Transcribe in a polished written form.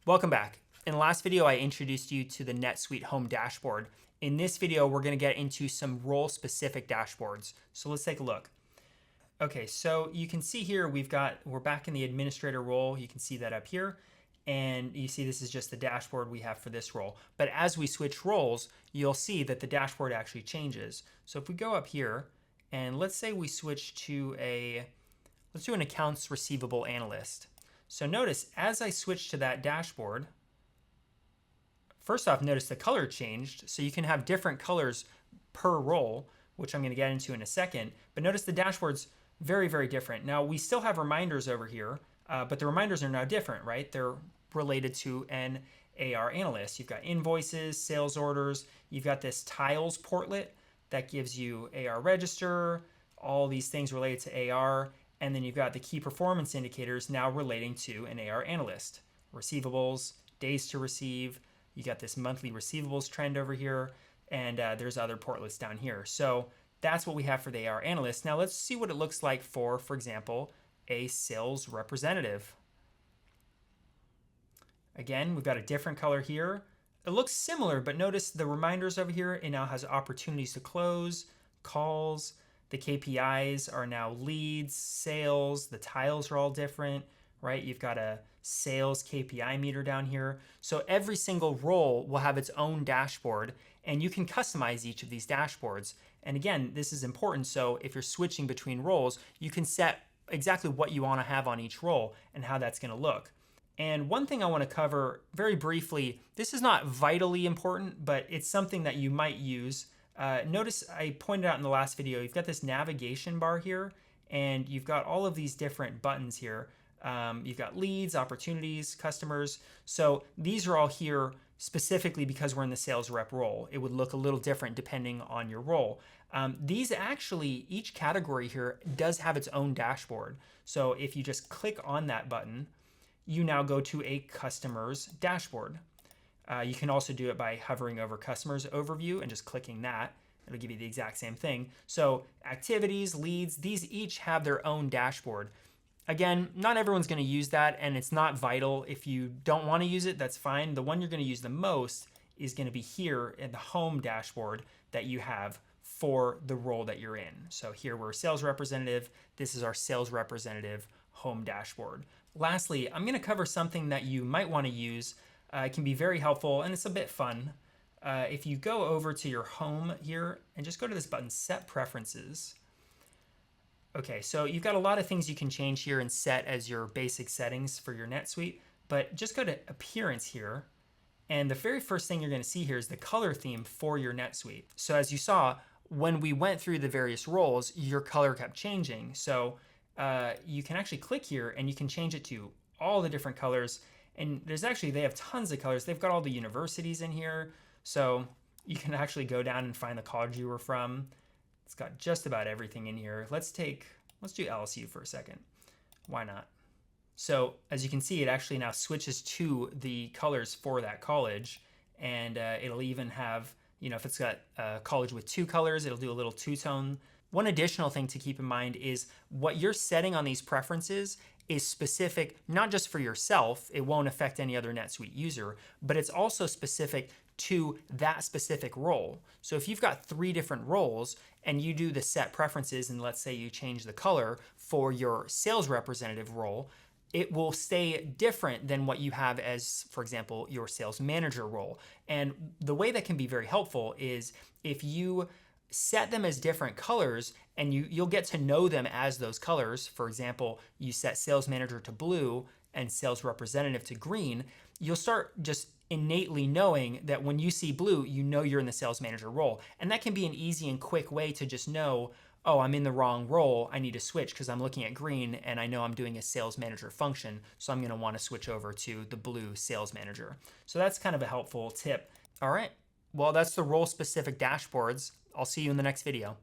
Welcome back. In the last video, I introduced you to the NetSuite Home Dashboard. In this video, we're going to get into some role-specific dashboards. So let's take a look. Okay, so you can see here we're back in the administrator role. You can see that up here. And you see this is just the dashboard we have for this role. But as we switch roles, you'll see that the dashboard actually changes. So if we go up here, and let's say we switch to let's do an accounts receivable analyst. So notice as I switch to that dashboard, first off, notice the color changed. So you can have different colors per role, which I'm going to get into in a second. But notice the dashboard's very, very different. Now we still have reminders over here, but the reminders are now different, right? They're related to an AR analyst. You've got invoices, sales orders. You've got this tiles portlet that gives you AR register, all these things related to AR. And then you've got the key performance indicators now relating to an AR analyst. Receivables, days to receive. You got this monthly receivables trend over here. And there's other portlets down here. So that's what we have for the AR analyst. Now let's see what it looks like for example, a sales representative. Again, we've got a different color here. It looks similar, but notice the reminders over here. It now has opportunities to close, calls. The KPIs are now leads, sales. The tiles are all different, right? You've got a sales KPI meter down here. So every single role will have its own dashboard, and you can customize each of these dashboards. And again, this is important. So if you're switching between roles, you can set exactly what you want to have on each role and how that's going to look. And one thing I want to cover very briefly, this is not vitally important, but it's something that you might use. Notice I pointed out in the last video, you've got this navigation bar here, and you've got all of these different buttons here. You've got leads, opportunities, customers. So these are all here specifically because we're in the sales rep role. It would look a little different depending on your role. These actually, each category here does have its own dashboard. So if you just click on that button, you now go to a customer's dashboard. You can also do it by hovering over customers overview and just clicking that. It'll give you the exact same thing. So activities, leads, these each have their own dashboard. Again, not everyone's going to use that, and it's not vital. If you don't want to use it, that's fine. The one you're going to use the most is going to be here in the home dashboard that you have for the role that you're in. So here we're a sales representative. This is our sales representative home dashboard. Lastly, I'm going to cover something that you might want to use. It can be very helpful, and it's a bit fun. If you go over to your home here and just go to this button, Set Preferences. Okay, so you've got a lot of things you can change here and set as your basic settings for your NetSuite, but just go to Appearance here, and the very first thing you're going to see here is the color theme for your NetSuite. So as you saw, when we went through the various roles, your color kept changing. So you can actually click here and you can change it to all the different colors. And they have tons of colors. They've got all the universities in here. So you can actually go down and find the college you were from. It's got just about everything in here. Let's do LSU for a second. Why not? So as you can see, it actually now switches to the colors for that college. And it'll even have, if it's got a college with two colors, it'll do a little two-tone. One additional thing to keep in mind is what you're setting on these preferences is specific not just for yourself. It won't affect any other NetSuite user, but it's also specific to that specific role. So if you've got 3 different roles and you do the set preferences, and let's say you change the color for your sales representative role, it will stay different than what you have as, for example, your sales manager role. And the way that can be very helpful is if you set them as different colors and you'll get to know them as those colors. For example, you set sales manager to blue and sales representative to green, you'll start just innately knowing that when you see blue, you know you're in the sales manager role. And that can be an easy and quick way to just know, oh, I'm in the wrong role. I need to switch because I'm looking at green and I know I'm doing a sales manager function. So I'm going to want to switch over to the blue sales manager. So that's kind of a helpful tip. All right. Well, that's the role-specific dashboards. I'll see you in the next video.